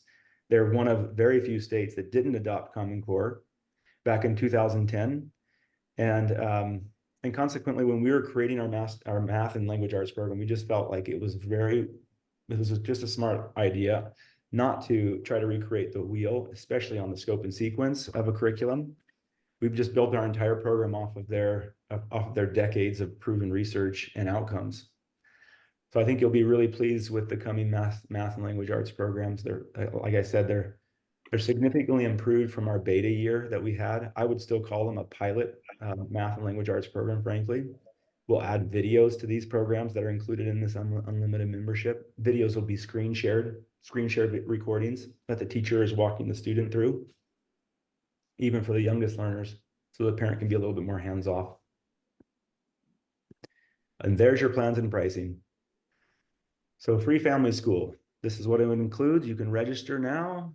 They're one of very few states that didn't adopt Common Core back in 2010. And consequently, when we were creating our math and language arts program, we just felt like it was just a smart idea not to try to recreate the wheel, especially on the scope and sequence of a curriculum. We've just built our entire program off of their decades of proven research and outcomes. So I think you'll be really pleased with the coming math and language arts programs. They're, like I said, they're significantly improved from our beta year that we had. I would still call them a pilot math and language arts program, frankly. We'll add videos to these programs that are included in this unlimited membership. Videos will be screen shared recordings that the teacher is walking the student through, even for the youngest learners, so the parent can be a little bit more hands-off. And there's your plans and pricing. So free family school, this is what it would include. You can register now.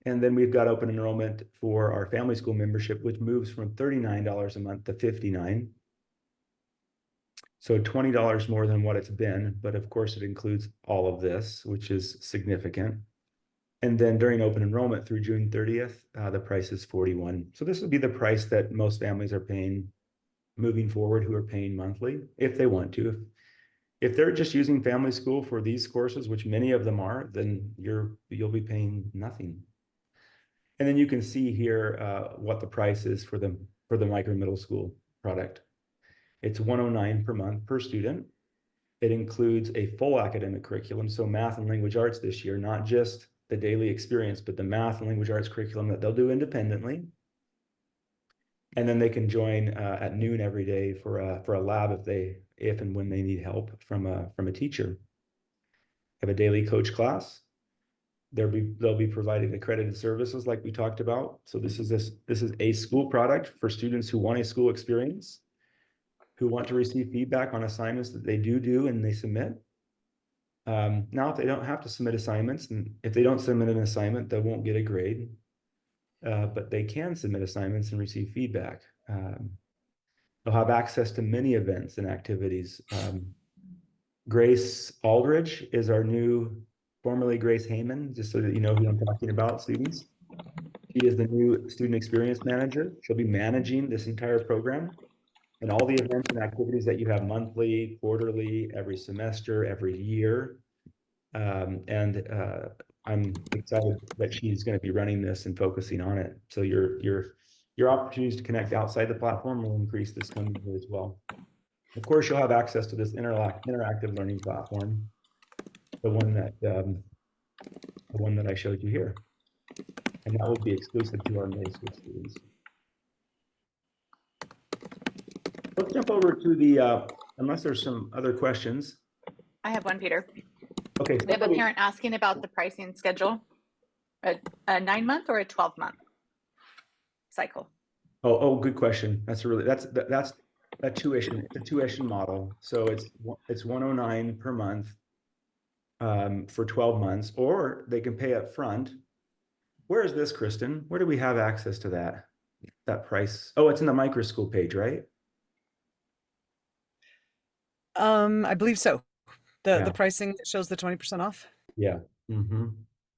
And then we've got open enrollment for our family school membership, which moves from $39 a month to $59. So $20 more than what it's been, but of course it includes all of this, which is significant. And then during open enrollment through June 30th, the price is $41. So this would be the price that most families are paying moving forward, who are paying monthly if they want to. If they're just using family school for these courses, which many of them are, then you'll be paying nothing. And then you can see here what the price is for the micro middle school product. It's $109 per month per student. It includes a full academic curriculum, so math and language arts this year, not just the daily experience, but the math and language arts curriculum that they'll do independently. And then they can join at noon every day for a lab if and when they need help from a teacher. Have a daily coach class. They'll be providing accredited services like we talked about. So this is a school product for students who want a school experience, who want to receive feedback on assignments that they do and they submit. Now, if they don't have to submit assignments, and if they don't submit an assignment, they won't get a grade. But they can submit assignments and receive feedback. They'll have access to many events and activities. Grace Aldridge is our new, formerly Grace Heyman, just so that you know who I'm talking about, students. She is the new student experience manager. She'll be managing this entire program and all the events and activities that you have monthly, quarterly, every semester, every year. I'm excited that she's going to be running this and focusing on it. So your opportunities to connect outside the platform will increase this coming year as well. Of course, you'll have access to this interactive learning platform, the one that I showed you here, and that will be exclusive to our middle school students. Let's jump over to the unless there's some other questions. I have one, Peter. Okay. We have a parent asking about the pricing schedule, a 9-month or a 12-month cycle. Oh, good question. That's a tuition model. So it's $109 per month for 12 months, or they can pay up front. Where is this, Kristen? Where do we have access to that price? Oh, it's in the micro school page, right? I believe so. Yeah. The pricing shows the 20% off. Yeah. Mm-hmm.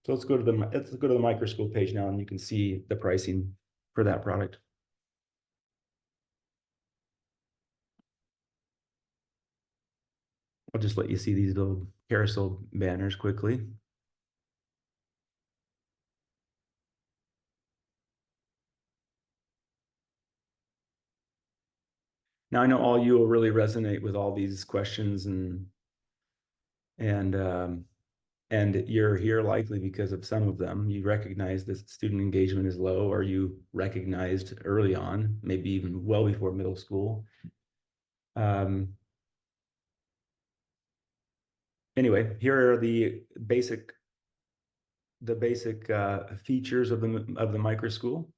So let's go to the micro school page now, and you can see the pricing for that product. I'll just let you see these little carousel banners quickly. Now I know all you will really resonate with all these questions and you're here likely because of some of them. You recognize that student engagement is low, or you recognized early on, maybe even well before middle school. Anyway, here are the basic features of the micro school.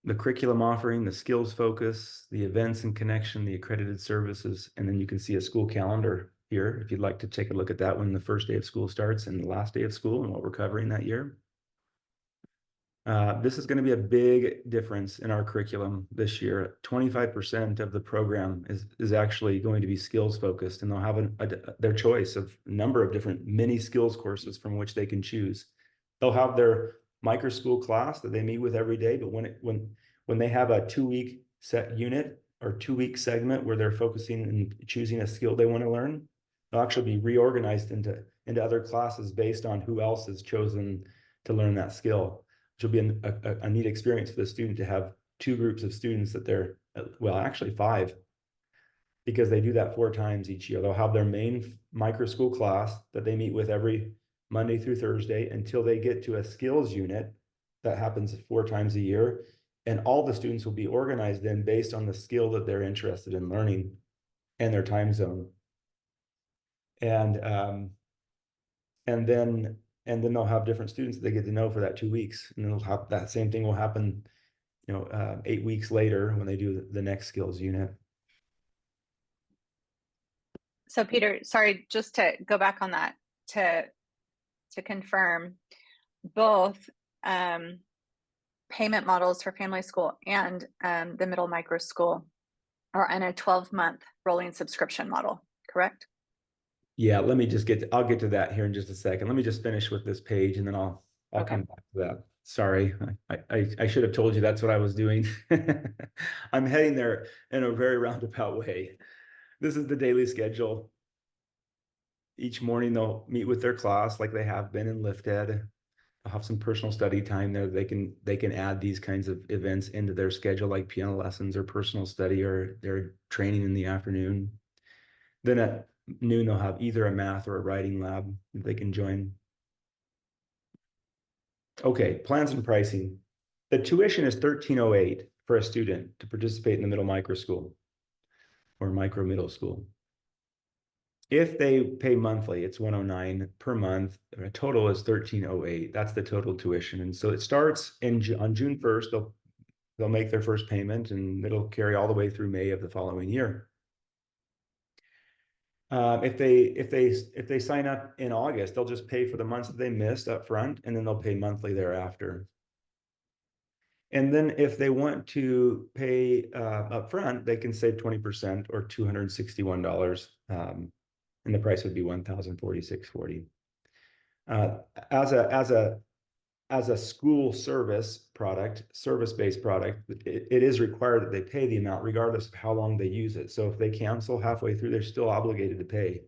The curriculum offering, the skills focus, the events and connection, the accredited services, and then you can see a school calendar here if you'd like to take a look at that when the first day of school starts and the last day of school and what we're covering that year. This is going to be a big difference in our curriculum this year. 25% of the program is actually going to be skills focused, and they'll have their choice of a number of different mini skills courses from which they can choose. They'll have their micro school class that they meet with every day, but when they have a 2-week set unit or 2-week segment where they're focusing and choosing a skill they want to learn, they'll actually be reorganized into other classes based on who else has chosen to learn that skill, which will be a neat experience for the student to have 2 groups of students that they're, well, actually 5, because they do that 4 times each year. They'll have their main micro school class that they meet with every Monday through Thursday until they get to a skills unit that happens 4 times a year. And all the students will be organized then based on the skill that they're interested in learning and their time zone. And then they'll have different students that they get to know for that 2 weeks. And then they'll have that same thing will happen, 8 weeks later when they do the next skills unit. So Peter, sorry, just to go back on that, to confirm, both payment models for family school and the middle micro school are on a 12-month rolling subscription model, correct? Yeah, let me just I'll get to that here in just a second. Let me just finish with this page and then I'll Okay. come back to that. Sorry, I should have told you that's what I was doing. I'm heading there in a very roundabout way. This is the daily schedule. Each morning they'll meet with their class like they have been in LiftEd. They'll have some personal study time there. They can add these kinds of events into their schedule, like piano lessons or personal study or their training in the afternoon. Then at noon, they'll have either a math or a writing lab that they can join. Okay, plans and pricing. The tuition is $13.08 for a student to participate in the middle micro school or micro middle school. If they pay monthly, it's $109 per month. The total is $13.08. That's the total tuition. And so it starts on June 1st. They'll make their first payment, and it'll carry all the way through May of the following year. If they sign up in August, they'll just pay for the months that they missed up front, and then they'll pay monthly thereafter. And then if they want to pay up front, they can save 20% or $261. And the price would be $1,046.40. As a school service-based product, it is required that they pay the amount regardless of how long they use it. So if they cancel halfway through, they're still obligated to pay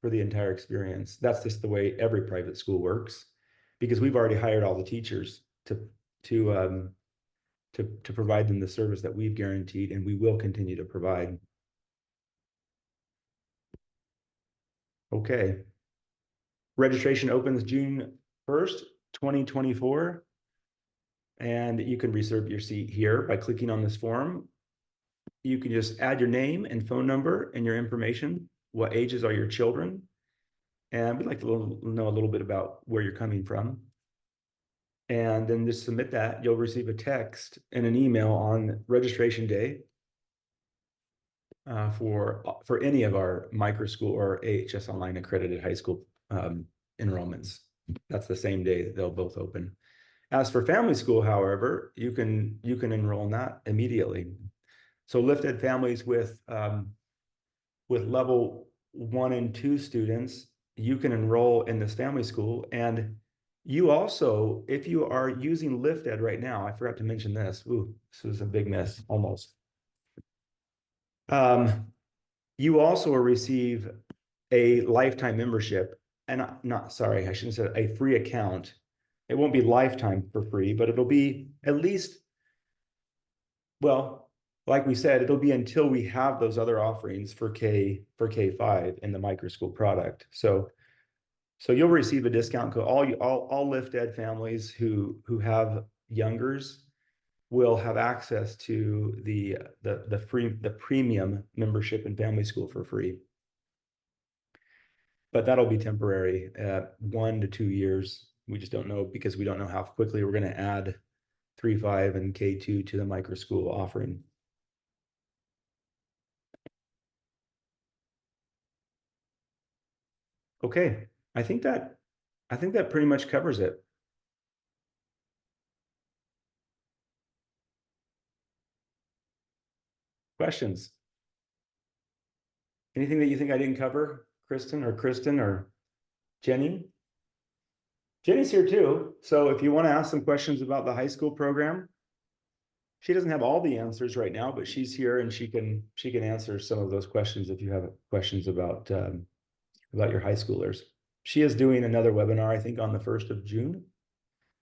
for the entire experience. That's just the way every private school works, because we've already hired all the teachers to provide them the service that we've guaranteed, and we will continue to provide. Okay. Registration opens June 1st, 2024. And you can reserve your seat here by clicking on this form. You can just add your name and phone number and your information. What ages are your children? And we'd like to know a little bit about where you're coming from. And then just submit that. You'll receive a text and an email on registration day for any of our micro school or AHS Online accredited high school enrollments. That's the same day that they'll both open. As for family school, however, you can enroll in that immediately. So LiftEd families with level 1 and 2 students, you can enroll in this family school. And you also, if you are using LiftEd right now, I forgot to mention this. Ooh, this was a big mess, almost. You also will receive a lifetime membership, and I shouldn't say a free account. It won't be lifetime for free, but it'll be at least, well, like we said, it'll be until we have those other offerings for K5 in the micro school product. So you'll receive a discount code. All Lift Ed families who have youngers will have access to the premium membership in Family School for free. But that'll be temporary, 1 to 2 years. We just don't know, because we don't know how quickly we're going to add 3.5 and K2 to the micro school offering. Okay, I think that pretty much covers it. Questions? Anything that you think I didn't cover, Kristen or Jenny? Jenny's here too. So if you want to ask some questions about the high school program, she doesn't have all the answers right now, but she's here and she can answer some of those questions if you have questions about your high schoolers. She is doing another webinar, I think, on the 1st of June.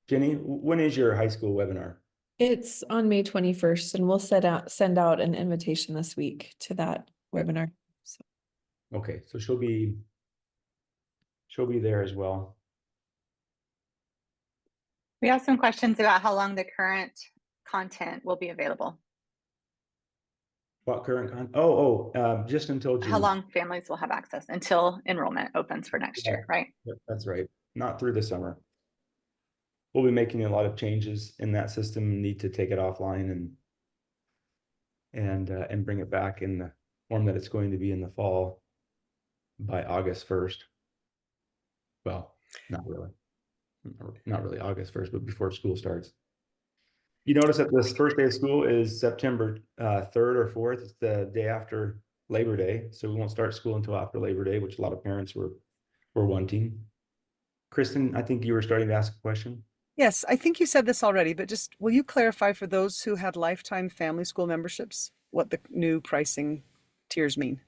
Jenny, when is your high school webinar? It's on May 21st, and we'll send out an invitation this week to that webinar. So. Okay, so she'll be there as well. We have some questions about how long the current content will be available. What current content? Just until June. How long families will have access until enrollment opens for next year, right? Yep, that's right. Not through the summer. We'll be making a lot of changes in that system. Need to take it offline and bring it back in the form that it's going to be in the fall by August 1st. Well, not really August 1st, but before school starts. You notice that this first day of school is September 3rd or 4th. It's the day after Labor Day. So we won't start school until after Labor Day, which a lot of parents were wanting. Kristen, I think you were starting to ask a question. Yes, I think you said this already, but just will you clarify for those who had lifetime family school memberships what the new pricing tiers mean?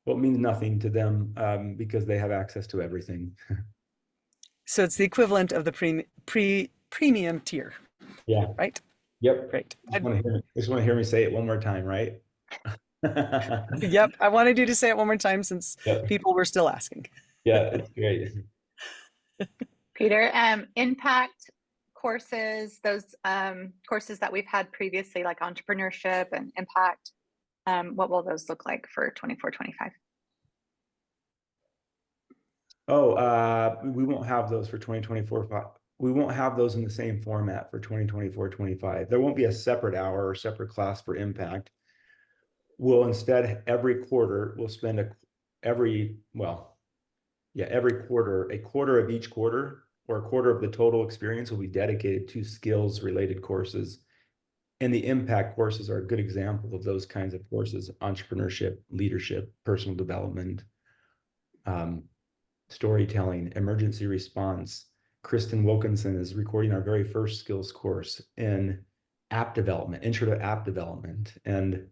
Well, it means nothing to them because they have access to everything. So it's the equivalent of the premium tier. Yeah. Right? Yep. Great. Just want to hear me say it one more time, right? Yep. I wanted you to say it one more time since people were still asking. Yeah, it's great. Peter, impact courses, those courses that we've had previously, like entrepreneurship and impact, what will those look like for 24-25? We won't have those for 2024. We won't have those in the same format for 2024-25. There won't be a separate hour or separate class for impact. We'll instead, every quarter, we'll spend every quarter, a quarter of each quarter or a quarter of the total experience will be dedicated to skills related courses. And the impact courses are a good example of those kinds of courses: entrepreneurship, leadership, personal development, storytelling, emergency response. Kristen Wilkinson is recording our very first skills course in app development, intro to app development. And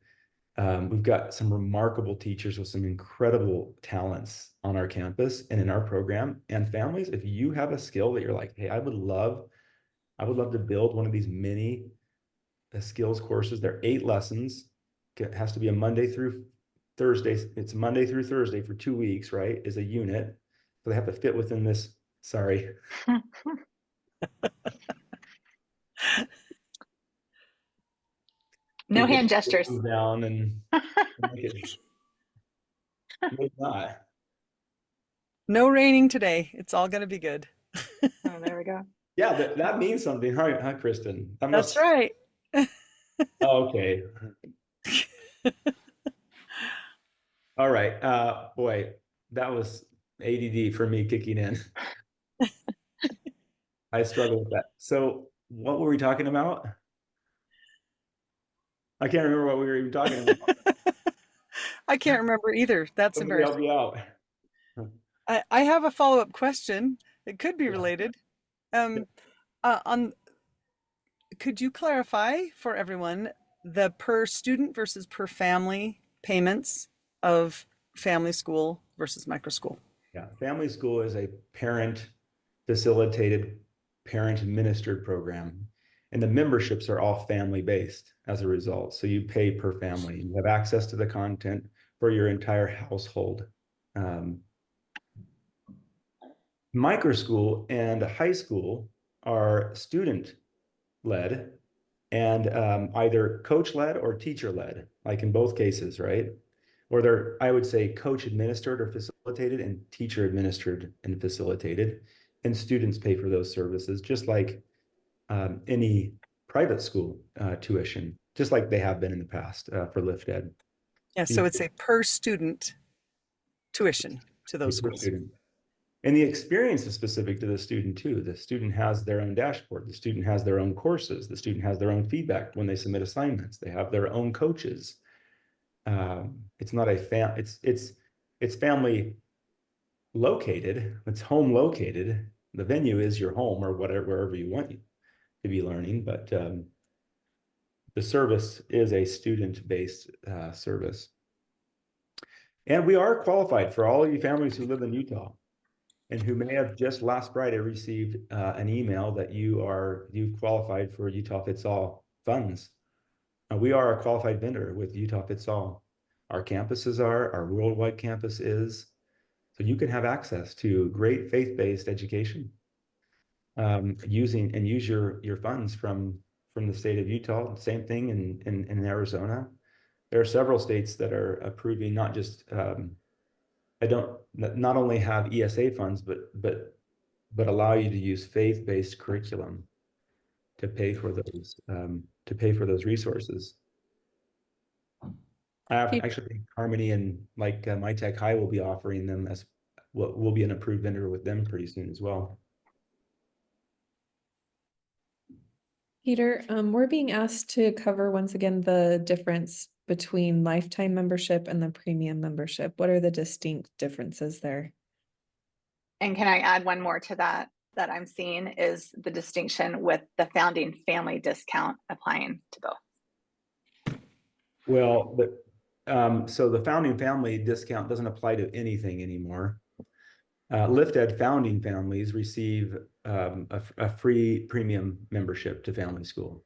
we've got some remarkable teachers with some incredible talents on our campus and in our program. And families, if you have a skill that you're like, hey, I would love to build one of these mini skills courses. They're 8 lessons. It has to be a Monday through Thursday. It's Monday through Thursday for 2 weeks, right? Is a unit. So they have to fit within this. Sorry. No hand gestures. Down and not. No raining today. It's all going to be good. Oh, there we go. Yeah, that means something, huh, Kristen? That's right. Oh, okay. All right. Boy, that was ADD for me kicking in. I struggle with that. So what were we talking about? I can't remember what we were even talking about. I can't remember either. That's Somebody embarrassing. help me out. I have a follow-up question. It could be related. Could you clarify for everyone the per student versus per family payments of family school versus micro school? Yeah, family school is a parent facilitated, parent administered program. And the memberships are all family-based as a result. So you pay per family. You have access to the content for your entire household. Micro school and high school are student-led and either coach-led or teacher-led, like in both cases, right? Or they're, I would say, coach-administered or facilitated and teacher-administered and facilitated, and students pay for those services, just like any private school tuition, just like they have been in the past for LiftEd. Yeah, so it's a per student tuition to those Per schools. student. And the experience is specific to the student too. The student has their own dashboard. The student has their own courses. The student has their own feedback when they submit assignments. They have their own coaches. It's not a it's family located. It's home located. The venue is your home or whatever, wherever you want to be learning, but the service is a student-based service. And we are qualified for all of you families who live in Utah and who may have just last Friday received an email that you've qualified for Utah Fits All funds. We are a qualified vendor with Utah Fits All. Our campuses are, our worldwide campus is, so you can have access to great faith-based education use your funds from the state of Utah. Same thing in Arizona. There are several states that are approving not just not only have ESA funds, but allow you to use faith-based curriculum to pay for those resources. I actually think Harmony and like My Tech High will be offering them as what will be an approved vendor with them pretty soon as well. Peter, we're being asked to cover once again the difference between lifetime membership and the premium membership. What are the distinct differences there? And can I add one more to that I'm seeing is the distinction with the founding family discount applying to both. Well, so the founding family discount doesn't apply to anything anymore. LiftEd founding families receive a free premium membership to family school.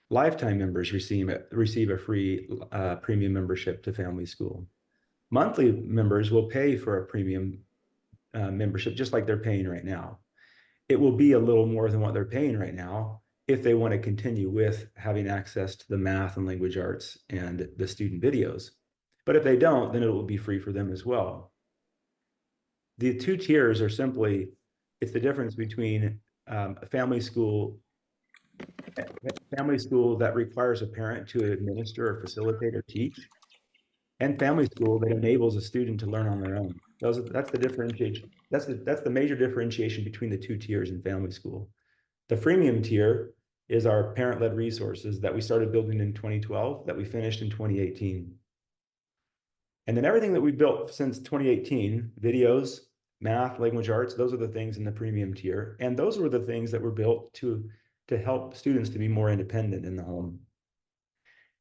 Lifetime members receive a free premium membership to family school. Monthly members will pay for a premium membership just like they're paying right now. It will be a little more than what they're paying right now if they want to continue with having access to the math and language arts and the student videos. But if they don't, then it will be free for them as well. The two tiers are simply, it's the difference between a family school that requires a parent to administer or facilitate or teach, and family school that enables a student to learn on their own. That's the differentiation. That's the major differentiation between the two tiers in family school. The freemium tier is our parent-led resources that we started building in 2012 that we finished in 2018. And then everything that we built since 2018, videos, math, language arts, those are the things in the premium tier. And those were the things that were built to help students to be more independent in the home.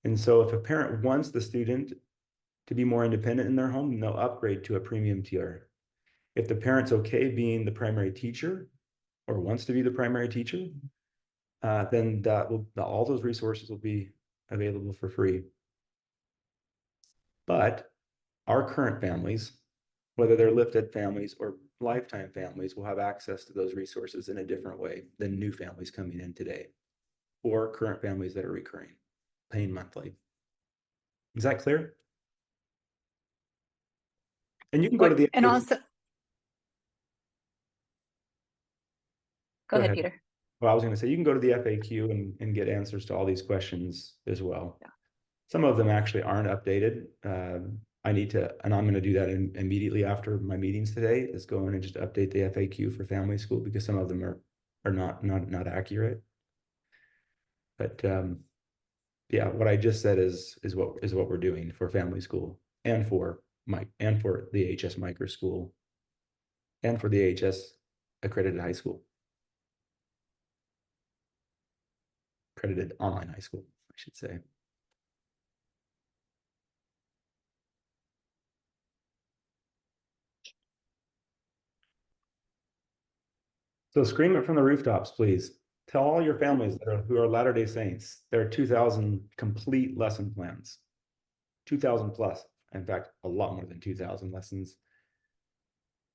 And so if a parent wants the student to be more independent in their home, they'll upgrade to a premium tier. If the parent's okay being the primary teacher or wants to be the primary teacher, then all those resources will be available for free. But our current families, whether they're LiftEd families or lifetime families, will have access to those resources in a different way than new families coming in today, or current families that are recurring, paying monthly. Is that clear? And you can go to the— And also, go ahead, Peter. Well, I was going to say, you can go to the FAQ and get answers to all these questions as well. Yeah. Some of them actually aren't updated. I need to, and I'm going to do that immediately after my meetings today, is go in and just update the FAQ for family school because some of them are not accurate. But yeah, what I just said is what we're doing for family school and for the AHS micro school and for the AHS accredited high school. Accredited online high school, I should say. So scream it from the rooftops, please. Tell all your families who are Latter-day Saints, there are 2,000 complete lesson plans. 2,000 plus, in fact, a lot more than 2,000 lessons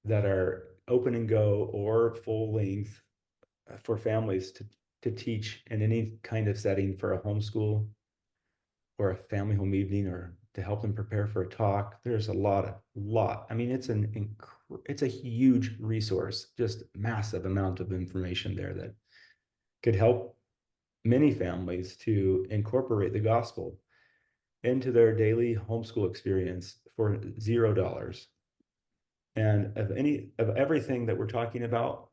that are open and go or full length for families to teach in any kind of setting for a homeschool or a family home evening, or to help them prepare for a talk. There's a lot. I mean, it's a huge resource, just massive amount of information there that could help many families to incorporate the gospel into their daily homeschool experience for $0. And of everything that we're talking about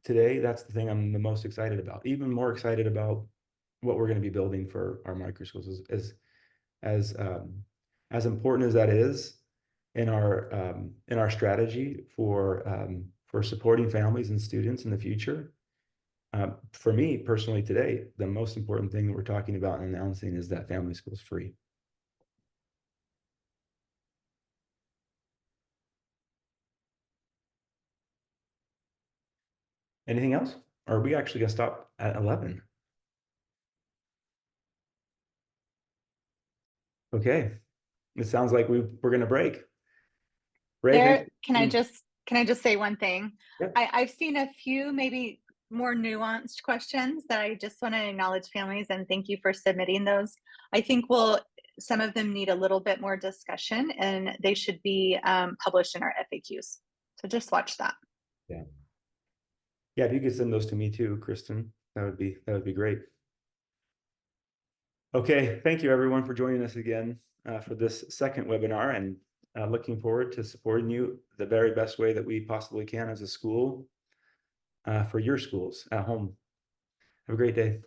today, that's the thing I'm the most excited about. Even more excited about what we're going to be building for our microschools as important as that is in our strategy for supporting families and students in the future. For me personally today, the most important thing that we're talking about and announcing is that family school is free. Anything else? Or are we actually gonna stop at 11? Okay, it sounds like we're gonna break. Ray, There, thank you. can I just say one thing? Yep. I've seen a few maybe more nuanced questions that I just want to acknowledge families and thank you for submitting those. I think some of them need a little bit more discussion and they should be published in our FAQs. So just watch that. Yeah, if you could send those to me too, Kristen, that would be great. Okay, thank you everyone for joining us again for this second webinar, and looking forward to supporting you the very best way that we possibly can as a school for your schools at home. Have a great day.